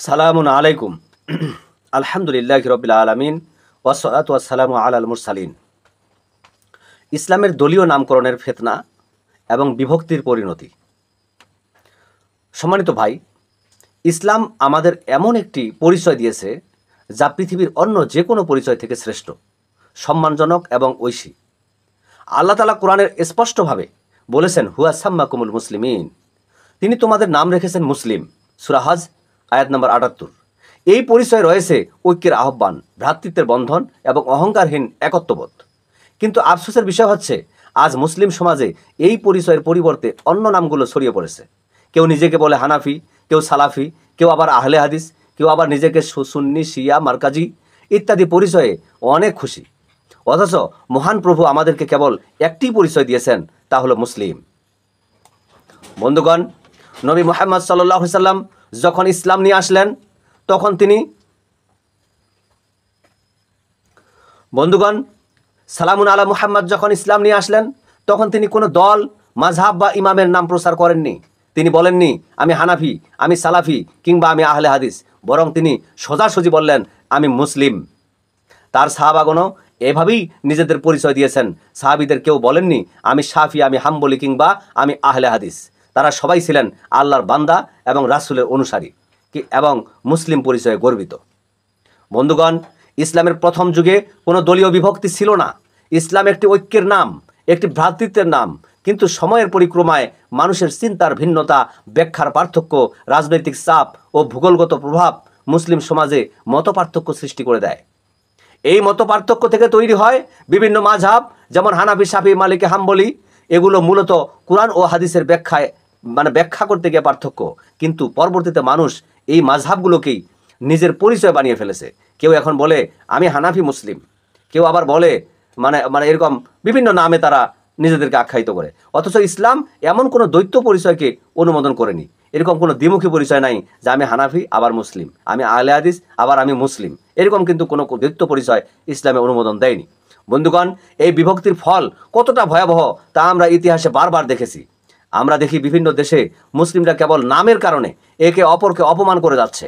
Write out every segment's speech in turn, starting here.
সালামুন আলাইকুম। আলহামদুলিল্লাহি রাব্বিল আলামিন ওয়াসসালাতু ওয়াসসালামু আলাল মুরসালিন। ইসলামের দলীয় নামকরণের ফিতনা এবং বিভক্তির পরিণতি। সম্মানিত ভাই, ইসলাম আমাদের এমন একটি পরিচয় দিয়েছে যা পৃথিবীর অন্য যে কোনো পরিচয় থেকে শ্রেষ্ঠ, সম্মানজনক এবং ঐশী। আল্লাহ তাআলা কোরআনের স্পষ্টভাবে বলেছেন, হুয়া সাম্মাকুমুল মুসলিমিন, তিনি তোমাদের নাম রেখেছেন মুসলিম। সূরা হজ আয়াত নম্বর ৭৮। এই পরিচয় রয়েছে ঐক্যের আহ্বান, ভ্রাতৃত্বের বন্ধন এবং অহংকারহীন একত্ববোধ। কিন্তু আফসোসের বিষয় হচ্ছে, আজ মুসলিম সমাজে এই পরিচয়ের পরিবর্তে অন্য নামগুলো ছড়িয়ে পড়েছে। কেউ নিজেকে বলে হানাফি, কেউ সালাফি, কেউ আবার আহলে হাদিস, কেউ আবার নিজেকে সুন্নি, শিয়া, মারকাজি ইত্যাদি পরিচয়ে অনেক খুশি। অথচ মহান প্রভু আমাদেরকে কেবল একটি পরিচয় দিয়েছেন, তা হলো মুসলিম। বন্ধুগণ, নবী মুহাম্মদ সাল্লাল্লাহু আলাইহি সাল্লাম যখন ইসলাম নিয়ে আসলেন তখন তিনি সালামুন আলা মুহাম্মদ যখন ইসলাম নিয়ে আসলেন তখন তিনি কোনো দল, মাযহাব বা ইমামের নাম প্রচার করেননি। তিনি বলেননি আমি হানাফি, আমি সালাফি কিংবা আমি আহলে হাদিস, বরং তিনি সোজাসুজি বললেন আমি মুসলিম। তার সাহাবাগণও এভাবেই নিজেদের পরিচয় দিয়েছেন। সাহাবীদের কেউ বলেননি আমি শাফি, আমি হাম্বলি কিংবা আমি আহলে হাদিস। তারা সবাই ছিলেন আল্লাহর বান্দা এবং রাসূলের অনুসারী এবং মুসলিম পরিচয়ে গর্বিত। বন্ধুগণ, ইসলামের প্রথম যুগে কোনো দলীয় বিভক্তি ছিল না। ইসলাম একটি ঐক্যের নাম, একটি ভ্রাতৃত্বের নাম। কিন্তু সময়ের পরিক্রমায় মানুষের চিন্তার ভিন্নতা, ব্যাখ্যার পার্থক্য, রাজনৈতিক চাপ ও ভূগোলগত প্রভাব মুসলিম সমাজে মতপার্থক্য সৃষ্টি করে দেয়। এই মতপার্থক্য থেকে তৈরি হয় বিভিন্ন মাযহাব, যেমন হানাফি, শাফি, মালিকি, হাম্বলি। এগুলো মূলত কুরআন ও হাদিসের ব্যাখ্যা করতে গিয়ে পার্থক্য। কিন্তু পরবর্তীতে মানুষ এই মাযহাবগুলোকেই নিজের পরিচয় বানিয়ে ফেলেছে। কেউ এখন বলে আমি হানাফি মুসলিম, কেউ আবার বলে এরকম বিভিন্ন নামে তারা নিজেদেরকে আখ্যায়িত করে। অথচ ইসলাম এমন কোনো দ্বৈত পরিচয়কে অনুমোদন করেনি। এরকম কোনো দ্বিমুখী পরিচয় নাই যে আমি হানাফি আবার মুসলিম, আমি আহলে হাদিস আবার আমি মুসলিম। এরকম কিন্তু কোনো দ্বৈত পরিচয় ইসলামে অনুমোদন দেয়নি। বন্ধুগণ, এই বিভক্তির ফল কতটা ভয়াবহ তা আমরা ইতিহাসে বারবার দেখেছি। আমরা দেখি বিভিন্ন দেশে মুসলিমরা কেবল নামের কারণে একে অপরকে অপমান করে যাচ্ছে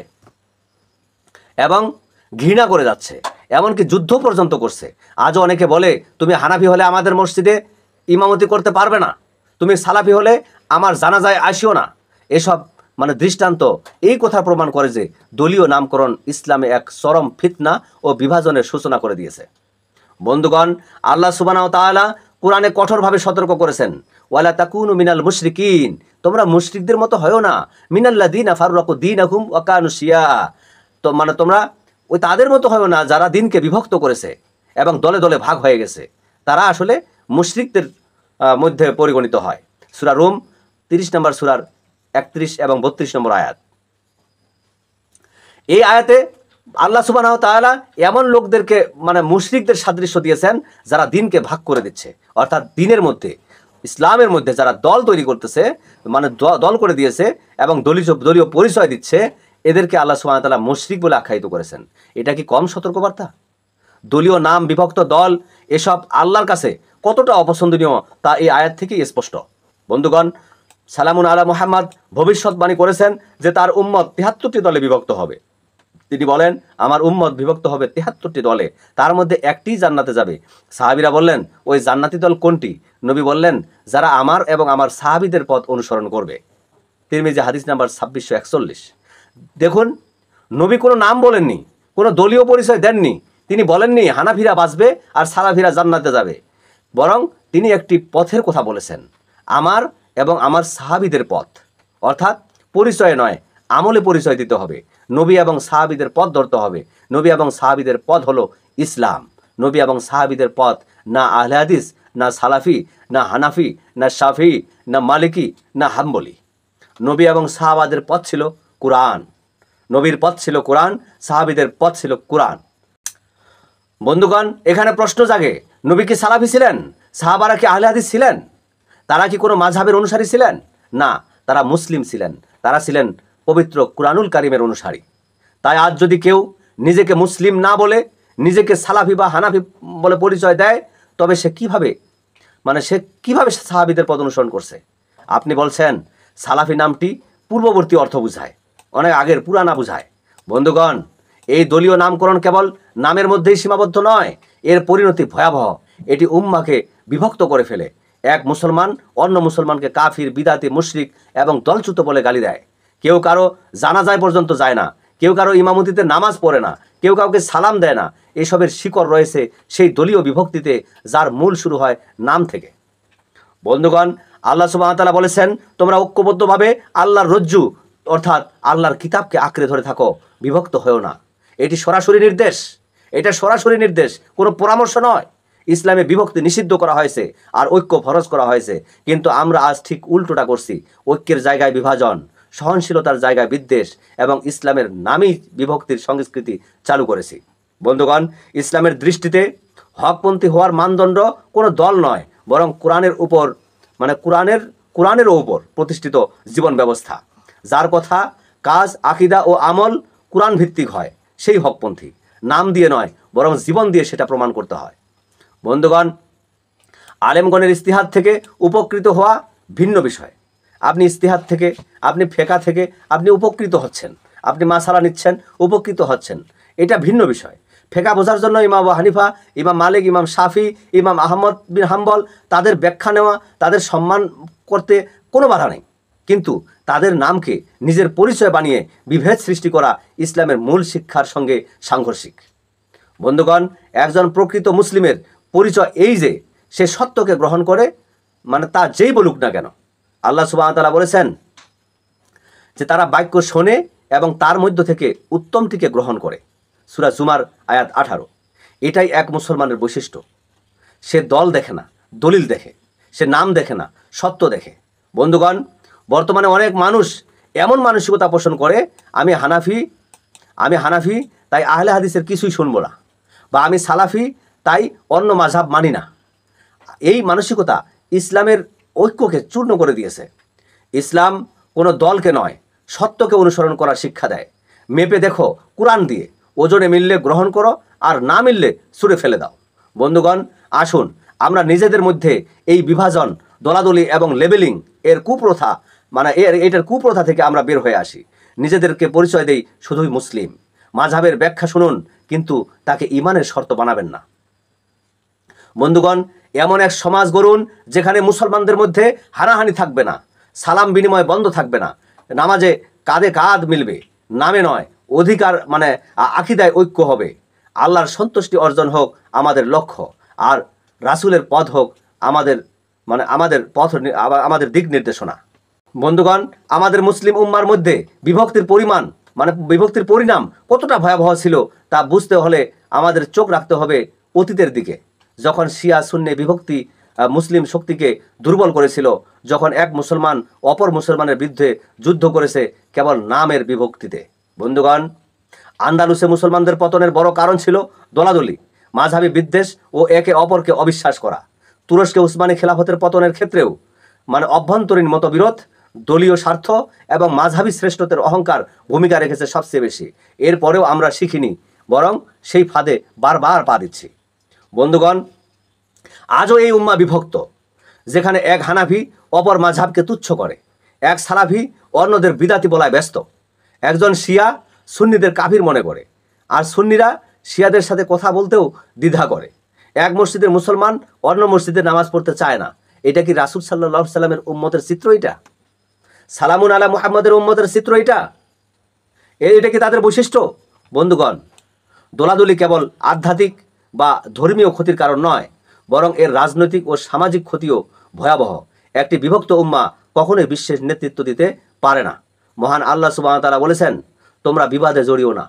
এবং ঘৃণা করে যাচ্ছে, এমনকি যুদ্ধ পর্যন্ত করছে। আজও অনেকে বলে তুমি হানাফি হলে আমাদের মসজিদে ইমামতি করতে পারবে না, তুমি সালাফি হলে আমার জানাজায় আসিও না। এসব দৃষ্টান্ত এই কথা প্রমাণ করে যে দলীয় নামকরণ ইসলামে এক চরম ফিতনা ও বিভাজনের সূচনা করে দিয়েছে। বন্ধুগণ, আল্লাহ সুবহানাহু ওয়া তাআলা কোরআনে কঠোরভাবে সতর্ক করেছেন, ওয়ালা তাকুনু মিনাল মুশরিকিন, তোমরা মুশরিকদের মতো হয়ো না। মিনাল্লাযিনা ফাররাকু দীনাহুম ওয়া কানু শিয়া, তো তোমরা ওই তাদের মতো হয়ো না যারা দিনকে বিভক্ত করেছে এবং দলে দলে ভাগ হয়ে গেছে। তারা আসলে মুশরিকদের মধ্যে পরিগণিত হয়। সূরা রুম 30 নম্বর সূরার 31 এবং 32 নম্বর আয়াত। এই আয়াতে আল্লাহ সুবহানাহু ওয়া তাআলা এমন লোকদেরকে মুশরিকদের সাদৃশ্য দিয়েছেন যারা দিনকে ভাগ করে দিচ্ছে। অর্থাৎ দিনের মধ্যে, ইসলামের মধ্যে যারা দল তৈরি করতেছে, দল করে দিয়েছে এবং দলীয় পরিচয় দিচ্ছে, এদেরকে আল্লাহ সুবহানাহু ওয়া তাআলা মুশরিক বলে আখ্যায়িত করেছেন। এটা কি কম সতর্কবার্তা? দলীয় নাম, বিভক্ত দল, এসব আল্লাহর কাছে কতটা অপছন্দনীয় তা এই আয়াত থেকেই স্পষ্ট। বন্ধুগণ, সালামুন আলা মুহাম্মদ ভবিষ্যৎবাণী করেছেন যে তার উম্মত ৭৩টি দলে বিভক্ত হবে। তিনি বলেন আমার উম্মত বিভক্ত হবে ৭৩টি দলে, তার মধ্যে একটি জান্নাতে যাবে। সাহাবীরা বললেন ওই জান্নাতি দল কোনটি? নবী বললেন যারা আমার এবং আমার সাহাবীদের পথ অনুসরণ করবে। তিরমিজি হাদিস নাম্বার ২৬৪১। দেখুন, নবী কোনো নাম বলেননি, কোনো দলীয় পরিচয় দেননি। তিনি বলেননি হানাফিরা বাঁচবে আর সালাফিরা জান্নাতে যাবে, বরং তিনি একটি পথের কথা বলেছেন, আমার এবং আমার সাহাবীদের পথ। অর্থাৎ পরিচয় নয়, আমলে পরিচয় দিতে হবে। নবী এবং সাহাবীদের পথ ধরতে হবে। নবী এবং সাহাবীদের পথ হলো ইসলাম। নবী এবং সাহাবীদের পথ না আহলে হাদিস, না সালাফি, না হানাফি, না শাফি, না মালিকি, না হাম্বলি। নবী এবং সাহাবাদের পথ ছিল কুরআন। নবীর পথ ছিল কুরআন, সাহাবীদের পথ ছিল কুরআন। বন্ধুগণ, এখানে প্রশ্ন জাগে, নবী কি সালাফি ছিলেন? সাহাবারা কি আহলে হাদিস ছিলেন? তারা কি কোনো মাযহাবের অনুসারী ছিলেন? না, তারা মুসলিম ছিলেন। তারা ছিলেন পবিত্র কুরআনুল কারীমের অনুসারী। তাই আজ যদি কেউ নিজেকে মুসলিম না বলে নিজেকে সালাফি বা হানাফি বলে পরিচয় দেয়, তবে সে কিভাবে সাহাবীদের পথ অনুসরণ করছে? আপনি বলছেন সালাফি নামটি পূর্ববর্তী অর্থ বোঝায়, অনেক আগের পুরানা বোঝায়। বন্ধুগণ, এই দলীয় নামকরণ কেবল নামের মধ্যেই সীমাবদ্ধ নয়, এর পরিণতি ভয়াবহ। এটি উম্মাকে বিভক্ত করে ফেলে। এক মুসলমান অন্য মুসলমানকে কাফির, বিদাতি, মুশরিক এবং দলচ্যুত বলে গালি দেয়। কেউ কারো জানাজায় পর্যন্ত যায় না, কেউ কারো ইমামতিতে নামাজ পড়ে না, কেউ কাউকে সালাম দেয় না। এসবের শিকড় রয়েছে সেই দলীয় বিভক্তিতে, যার মূল শুরু হয় নাম থেকে। বন্ধুগণ, আল্লাহ সুবহানাহু ওয়া তাআলা বলেছেন, তোমরা ঐক্যবদ্ধভাবে আল্লাহর রজ্জু অর্থাৎ আল্লাহর কিতাবকে আঁকড়ে ধরে থাকো, বিভক্ত হয়েও না। এটি সরাসরি নির্দেশ, এটা সরাসরি নির্দেশ, কোনো পরামর্শ নয়। ইসলামে বিভক্তি নিষিদ্ধ করা হয়েছে আর ঐক্য ফরজ করা হয়েছে, কিন্তু আমরা আজ ঠিক উল্টোটা করছি। ঐক্যের জায়গায় বিভাজন, সহনশীলতার জায়গায় বিদ্বেষ এবং ইসলামের নামেই বিভক্তির সংস্কৃতি চালু করেছি। বন্ধুগণ, ইসলামের দৃষ্টিতে হকপন্থী হওয়ার মানদণ্ড কোনো দল নয়, বরং কোরআনের উপর কোরআনেরও উপর প্রতিষ্ঠিত জীবন ব্যবস্থা। যার কথা, কাজ, আকীদা ও আমল কোরআন ভিত্তিক হয়, সেই হকপন্থী। নাম দিয়ে নয়, বরং জীবন দিয়ে সেটা প্রমাণ করতে হয়। বন্ধুগণ, আলেমগণের ইস্তিহাদ থেকে উপকৃত হওয়া ভিন্ন বিষয়। আপনি ইস্তিহাদ থেকে, আপনি ফেকা থেকে আপনি উপকৃত হচ্ছেন, আপনি মাসালা নিচ্ছেন, উপকৃত হচ্ছেন, এটা ভিন্ন বিষয়। ফেকা বোঝার জন্য ইমাম আবু হানিফা, ইমাম মালিক, ইমাম শাফি, ইমাম আহমদ বিন হাম্বল, তাদের ব্যাখ্যা নেওয়া, তাদের সম্মান করতে কোনো বাধা নেই। কিন্তু তাদের নামকে নিজের পরিচয় বানিয়ে বিভেদ সৃষ্টি করা ইসলামের মূল শিক্ষার সঙ্গে সাংঘর্ষিক। বন্ধুগণ, একজন প্রকৃত মুসলিমের পরিচয় এই যে সে সত্যকে গ্রহণ করে, তা যেই বলুক না কেন। আল্লাহ সুবহানাহু ওয়া তাআলা বলেছেন যে তারা বাক্য শোনে এবং তার মধ্য থেকে উত্তমটিকে গ্রহণ করে। সূরা জুমার আয়াত 18। এটাই এক মুসলমানের বৈশিষ্ট্য। সে দল দেখে না, দলিল দেখে। সে নাম দেখে না, সত্য দেখে। বন্ধুগণ, বর্তমানে অনেক মানুষ এমন মানসিকতা পোষণ করে, আমি হানাফি তাই আহলে হাদিসের কিছুই শুনবো না, বা আমি সালাফি তাই অন্য মাযহাব মানি না। এই মানসিকতা ইসলামের ঐক্যকে চূর্ণ করে দিয়েছে। ইসলাম কোনো দলকে নয়, সত্যকে অনুসরণ করার শিক্ষা দেয়। মেপে দেখো কোরআন দিয়ে, ওজনে মিললে গ্রহণ করো, আর না মিললে ছুঁড়ে ফেলে দাও। বন্ধুগণ, আসুন আমরা নিজেদের মধ্যে এই বিভাজন, দলাদলি এবং লেবেলিং এর কুপ্রথা, এটার কুপ্রথা থেকে আমরা বের হয়ে আসি। নিজেদেরকে পরিচয় দেই শুধুই মুসলিম। মাযহাবের ব্যাখ্যা শুনুন, কিন্তু তাকে ঈমানের শর্ত বানাবেন না। বন্ধুগণ, এমন এক সমাজ গড়ুন যেখানে মুসলমানদের মধ্যে হানাহানি থাকবে না, সালাম বিনিময় বন্ধ থাকবে না, নামাজে কাঁধে কাঁধ মিলবে, নামে নয় অধিকার আকীদায় ঐক্য হবে। আল্লাহর সন্তুষ্টি অর্জন হোক আমাদের লক্ষ্য, আর রাসূলের পথ হোক আমাদের দিক নির্দেশনা। বন্ধুগণ, আমাদের মুসলিম উম্মার মধ্যে বিভক্তির পরিণাম কতটা ভয়াবহ ছিল তা বুঝতে হলে আমাদের চোখ রাখতে হবে অতীতের দিকে, যখন শিয়া সুন্নি বিভক্তি মুসলিম শক্তিকে দুর্বল করেছিল, যখন এক মুসলমান অপর মুসলমানের বিরুদ্ধে যুদ্ধ করেছে কেবল নামের বিভক্তিতে। বন্ধুগণ, আন্দালুসে মুসলমানদের পতনের বড় কারণ ছিল দলাদলি, মাযহাবী বিদ্বেষ ও একে অপরকে অবিশ্বাস করা। তুরস্কে উসমানী খেলাফতের পতনের ক্ষেত্রেও অভ্যন্তরীণ মতবিরোধ, দলীয় স্বার্থ এবং মাযহাবী শ্রেষ্ঠত্বের অহংকার ভূমিকা রেখেছে সবচেয়ে বেশি। এরপরেও আমরা শিখিনি, বরং সেই ফাঁদে বারবার পা দিচ্ছি। বন্ধুগণ, আজও এই উম্মা বিভক্ত, যেখানে এক হানাফি অপর মাযহাবকে তুচ্ছ করে, এক সালাফি অন্যদের বিদাতি বলায় ব্যস্ত, একজন শিয়া সুন্নিদের কাফির মনে করে, আর সুন্নিরা শিয়াদের সাথে কথা বলতেও দ্বিধা করে। এক মসজিদের মুসলমান অন্য মসজিদে নামাজ পড়তে চায় না। এটা কি রাসূল সাল্লাল্লাহু আলাইহি সাল্লামের উম্মতের চিত্র? এটা সালামুন আলা মুহাম্মাদের উম্মতের চিত্র? এটা কি তাদের বৈশিষ্ট্য? বন্ধুগণ, দোলাদলি কেবল আধ্যাত্মিক বা ধর্মীয় ক্ষতির কারণ নয়, বরং এর রাজনৈতিক ও সামাজিক ক্ষতিও ভয়াবহ। একটি বিভক্ত উম্মা কখনোই বিশ্বের নেতৃত্ব দিতে পারে না। মহান আল্লাহ সুবহানাহু ওয়া তাআলা বলেছেন, তোমরা বিবাদে জড়িও না,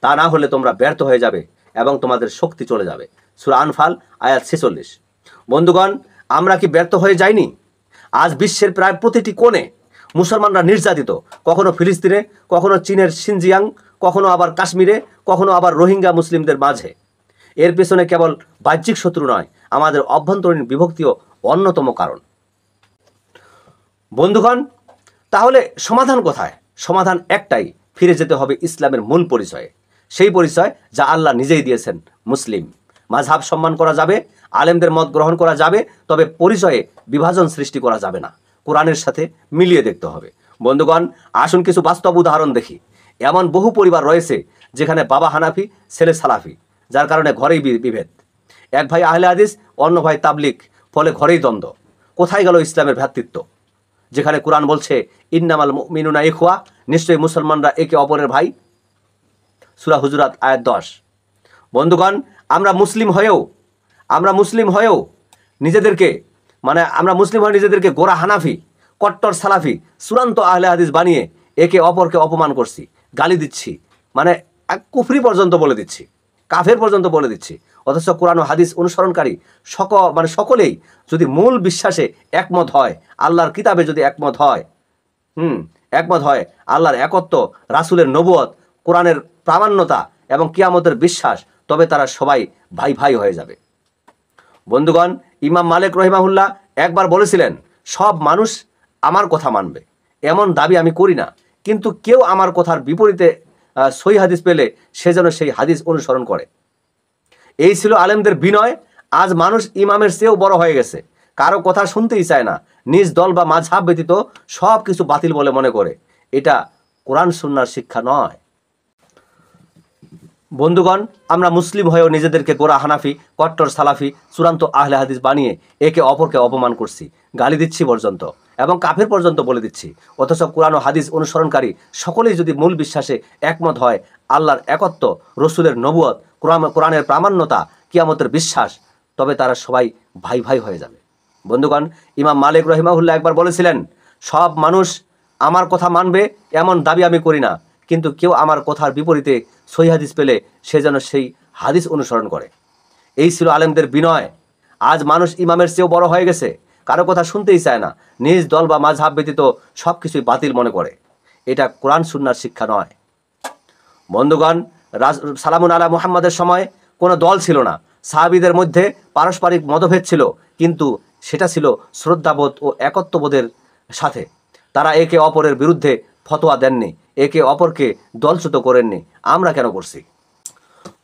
তা না হলে তোমরা ব্যর্থ হয়ে যাবে এবং তোমাদের শক্তি চলে যাবে। সূরা আনফাল আয়াত 46। বন্ধুগণ, আমরা কি ব্যর্থ হয়ে যাইনি? আজ বিশ্বের প্রায় প্রতিটি কোণে মুসলমানরা নির্যাতিত, কখনো ফিলিস্তিনে, কখনো চীনের সিনজিয়াং, কখনো আবার কাশ্মীরে, কখনো আবার রোহিঙ্গা মুসলিমদের মাঝে। এর পেছনে কেবল বাহ্যিক শত্রু নয়, আমাদের অভ্যন্তরীণ বিভক্তিও অন্যতম কারণ। বন্ধুগণ, তাহলে সমাধান কোথায়? সমাধান একটাই, ফিরে যেতে হবে ইসলামের মূল পরিচয়ে, সেই পরিচয় যা আল্লাহ নিজেই দিয়েছেন, মুসলিম। মাযহাব সম্মান করা যাবে, আলেমদের মত গ্রহণ করা যাবে, তবে পরিচয়ে বিভাজন সৃষ্টি করা যাবে না। কোরআনের সাথে মিলিয়ে দেখতে হবে। বন্ধুগণ, আসুন কিছু বাস্তব উদাহরণ দেখি। এমন বহু পরিবার রয়েছে যেখানে বাবা হানাফি, ছেলে সালাফি, যার কারণে ঘরেই বিভেদ। এক ভাই আহলে হাদিস, অন্য ভাই তাবলিগ, ফলে ঘরেই দ্বন্দ্ব। কোথায় গেল ইসলামের ভ্রাতৃত্ব? যেখানে কোরআন বলছে ইন্নামাল মুমিনুনা ইখওয়া, নিশ্চয়ই মুসলমানরা একে অপরের ভাই। সূরা হুজুরাত আয়াত 10। বন্ধুগণ, আমরা মুসলিম হয়েও নিজেদেরকে নিজেদেরকে গোরা হানাফি, কট্টর সালাফি, চূড়ান্ত আহলে হাদিস বানিয়ে একে অপরকে অপমান করছি, গালি দিচ্ছি, কুফরি পর্যন্ত বলে দিচ্ছি, কাফের পর্যন্ত বলে দিচ্ছি। অথচ কোরআন ও হাদিস অনুসরণকারী সকলেই যদি মূল বিশ্বাসে একমত হয়, আল্লাহর কিতাবে যদি একমত হয়, আল্লাহর একত্ব, রাসূলের নবুয়ত, কোরআনের প্রামাণ্যতা এবং কিয়ামতের বিশ্বাস, তবে তারা সবাই ভাই ভাই হয়ে যাবে। বন্ধুগণ, ইমাম মালিক রহিমাহুল্লাহ একবার বলেছিলেন, সব মানুষ আমার কথা মানবে এমন দাবি আমি করি না, কিন্তু কেউ আমার কথার বিপরীতে সহিহ হাদিস পেলে সে যেন সেই হাদিস অনুসরণ করে। এই ছিল আলেমদের বিনয়। আজ মানুষ ইমামের চেয়েও বড় হয়ে গেছে, কারো কথা শুনতেই চায় না, নিজ দল বা মাযহাব ব্যতীত সব কিছু বাতিল বলে মনে করে। এটা কোরআন সুন্নাহর শিক্ষা নয়। বন্ধুগণ, আমরা মুসলিম হয়েও নিজেদেরকে গোরা হানাফি, কট্টর সালাফি, চূড়ান্ত আহলে হাদিস বানিয়ে একে অপরকে অপমান করছি, গালি দিচ্ছি পর্যন্ত, এবং কাফের পর্যন্ত বলে দিচ্ছি। অথচ কোরআন ও হাদিস অনুসরণকারী সকলেই যদি মূল বিশ্বাসে একমত হয়, আল্লাহর একত্ব, রসুলের নবুয়ত, কোরআনের প্রামাণ্যতা, কিয়ামতের বিশ্বাস, তবে তারা সবাই ভাই ভাই হয়ে যাবে। বন্ধুগণ, ইমাম মালিক রহিমাহুল্লাহ একবার বলেছিলেন, সব মানুষ আমার কথা মানবে এমন দাবি আমি করি না, কিন্তু কেউ আমার কথার বিপরীতে সহিহ হাদিস পেলে সে যেন সেই হাদিস অনুসরণ করে। এই ছিল আলেমদের বিনয়। আজ মানুষ ইমামের চেয়েও বড় হয়ে গেছে, কারো কথা শুনতেই চায় না, নিজ দল বা মাযহাব ব্যতীত সব কিছুই বাতিল মনে করে। এটা কোরআন সুন্নাহর শিক্ষা নয়। বন্ধুগণ, সালামুন আলা মুহাম্মাদের সময় কোনো দল ছিল না, সাহাবীদের মধ্যে পারস্পরিক মতভেদ ছিল, কিন্তু সেটা ছিল শ্রদ্ধাবোধ ও একত্ববোধের সাথে। তারা একে অপরের বিরুদ্ধে ফতোয়া দেননি, একে অপরকে দলচ্যুত করেননি। আমরা কেন করছি?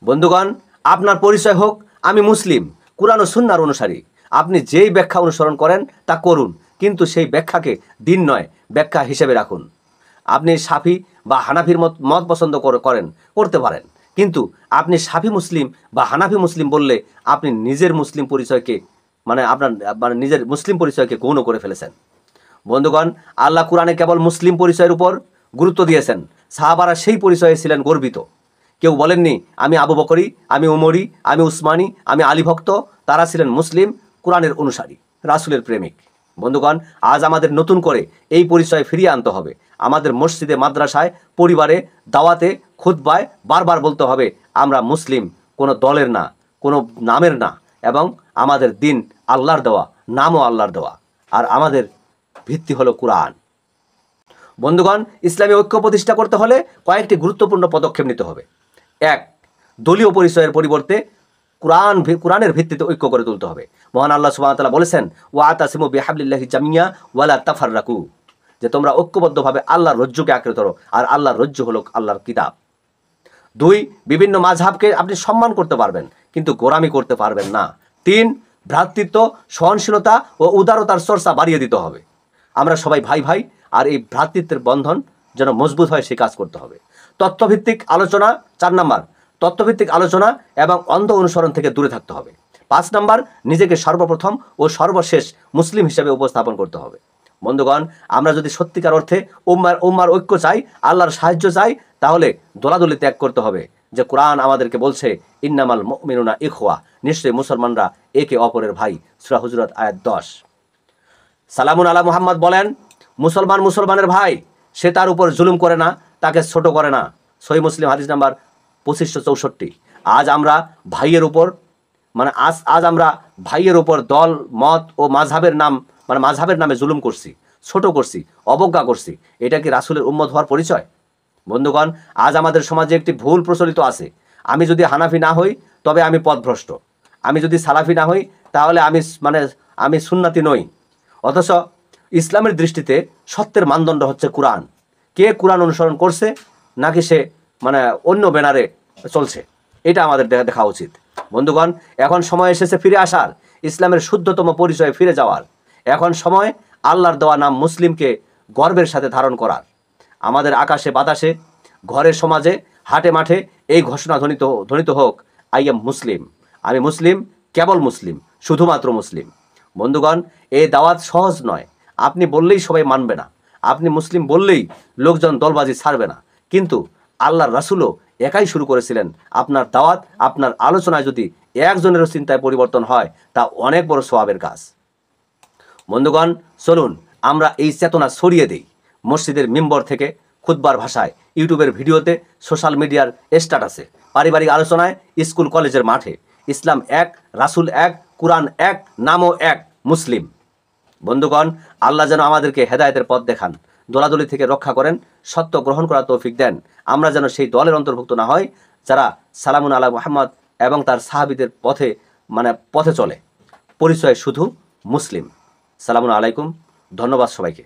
বন্ধুগণ, আপনার পরিচয় হোক আমি মুসলিম, কুরআন ও সুন্নাহর অনুসারী। আপনি যেই ব্যাখ্যা অনুসরণ করেন তা করুন, কিন্তু সেই ব্যাখ্যাকে দিন নয়, ব্যাখ্যা হিসেবে রাখুন। আপনি শাফি বা হানাফির মত পছন্দ করতে পারেন, কিন্তু আপনি শাফি মুসলিম বা হানাফি মুসলিম বললে আপনি নিজের মুসলিম পরিচয়কে নিজের মুসলিম পরিচয়কে গৌণ করে ফেলেছেন। বন্ধুগণ, আল্লাহ কুরআনে কেবল মুসলিম পরিচয়ের উপর গুরুত্ব দিয়েছেন। সাহাবারা সেই পরিচয়ে ছিলেন গর্বিত। কেউ বলেননি আমি আবু বকরি, আমি উমরি, আমি উসমানী, আমি আলী ভক্ত। তারা ছিলেন মুসলিম, কোরআনের অনুসারী, রাসূলের প্রেমিক। বন্ধুগণ, আজ আমাদের নতুন করে এই পরিচয় ফিরিয়ে আনতে হবে। আমাদের মসজিদে, মাদ্রাসায়, পরিবারে, দাওয়াতে, খুতবায় বারবার বলতে হবে আমরা মুসলিম, কোনো দলের না, কোনো নামের না, এবং আমাদের দিন আল্লাহর দেওয়া, নামও আল্লাহর দেওয়া, আর আমাদের ভিত্তি হলো কোরআন। বন্ধুগণ, ইসলামী ঐক্য প্রতিষ্ঠা করতে হলে কয়েকটি গুরুত্বপূর্ণ পদক্ষেপ নিতে হবে। 1. দলীয় পরিচয়ের পরিবর্তে কোরআনের ভিত্তিতে ঐক্য করে তুলতে হবে। মহান আল্লাহ সুবহানাহু ওয়া তাআলা বলেছেন, ওয়াতাসিমু বিহাবলিল্লাহি জামিয়া ওয়ালা তাফাররাকু, যে তোমরা ঐক্যবদ্ধভাবে আল্লাহর রজ্জুকে আঁকড়ে ধরো, আর আল্লাহর রজ্জু হলো আল্লাহর কিতাব। 2. বিভিন্ন মাযহাবকে আপনি সম্মান করতে পারবেন, কিন্তু গোরামি করতে পারবেন না। 3. ভ্রাতৃত্ব, সহনশীলতা ও উদারতার চর্চা বাড়িয়ে দিতে হবে। আমরা সবাই ভাই ভাই, আর এই ভ্রাতৃত্বের বন্ধন যেন মজবুত হয় সে কাজ করতে হবে। তথ্যভিত্তিক আলোচনা। 4 নম্বর, তথ্যভিত্তিক আলোচনা এবং অন্ধ অনুসরণ থেকে দূরে থাকতে হবে। 5 নম্বর, নিজেকে সর্বপ্রথম ও সর্বশেষ মুসলিম হিসেবে উপস্থাপন করতে হবে। বন্ধুগণ, আমরা যদি সত্যিকার অর্থে উম্মার ঐক্য চাই, আল্লাহর সাহায্য চাই, তাহলে দোলাদলি ত্যাগ করতে হবে। যে কোরআন আমাদেরকে বলছে ইন্নামাল মুমিনুনা ইখওয়া, নিশ্চয়ই মুসলমানরা একে অপরের ভাই। সূরা হুজুরাত আয়াত 10। সালামুন আলা মুহাম্মদ বলেন, মুসলমানের ভাই, সে তার উপর জুলুম করে না, তাকে ছোট করে না। সহিহ মুসলিম হাদিস নাম্বার 2564। আজ আমরা ভাইয়ের উপর দল, মত ও মাযহাবের নামে জুলুম করছি, ছোট করছি, অবজ্ঞা করছি। এটা কি রাসূলের উম্মত হওয়ার পরিচয়? বন্ধুগণ, আজ আমাদের সমাজে একটি ভুল প্রচলিত আছে। আমি যদি হানাফি না হই তবে আমি পথভ্রষ্ট, আমি যদি সালাফি না হই তাহলে আমি সুন্নাতি নই। অথচ ইসলামের দৃষ্টিতে সত্যের মানদণ্ড হচ্ছে কোরআন। কে কোরআন অনুসরণ করছে, নাকি সে অন্য ব্যানারে চলছে, এটা আমাদের দেখা উচিত। বন্ধুগণ, এখন সময় এসেছে ফিরে আসার, ইসলামের শুদ্ধতম পরিচয়ে ফিরে যাওয়ার। এখন সময় আল্লাহর দেওয়া নাম মুসলিমকে গর্বের সাথে ধারণ করার। আমাদের আকাশে বাতাসে ঘরে সমাজে হাটে মাঠে এই ঘোষণা ধ্বনিত হোক, আই এম মুসলিম, আমি মুসলিম, কেবল মুসলিম, শুধুমাত্র মুসলিম। বন্ধুগণ, এই দাওয়াত সহজ নয়। আপনি বললেই সবাই মানবে না, আপনি মুসলিম বললেই লোকজন দলবাজি ছাড়বে না। কিন্তু আল্লাহর রাসূলও একাই শুরু করেছিলেন। আপনার দাওয়াত, আপনার আলোচনায় যদি একজনেরও চিন্তায় পরিবর্তন হয়, তা অনেক বড় সওয়াবের কাজ। বন্ধুগণ, চলুন আমরা এই চেতনা ছড়িয়ে দেই। মসজিদের মিম্বর থেকে, খুতবার ভাষায়, ইউটিউবের ভিডিওতে, সোশ্যাল মিডিয়ার স্ট্যাটাসে, পারিবারিক আলোচনায়, স্কুল কলেজের মাঠে। ইসলাম এক, রাসূল এক, কুরআন এক, নামও এক, মুসলিম। বন্ধুগণ, আল্লাহ যেন আমাদেরকে হেদায়েতের পথ দেখান, দোলাদলি থেকে রক্ষা করেন, সত্য গ্রহণ করার তৌফিক দেন। আমরা যেন সেই দলের অন্তর্ভুক্ত না হয় যারা সালামুন আলা মুহাম্মদ এবং তার সাহাবীদের পথে চলে, পরিচয় শুধু মুসলিম। সালামুন আলাইকুম। ধন্যবাদ সবাইকে।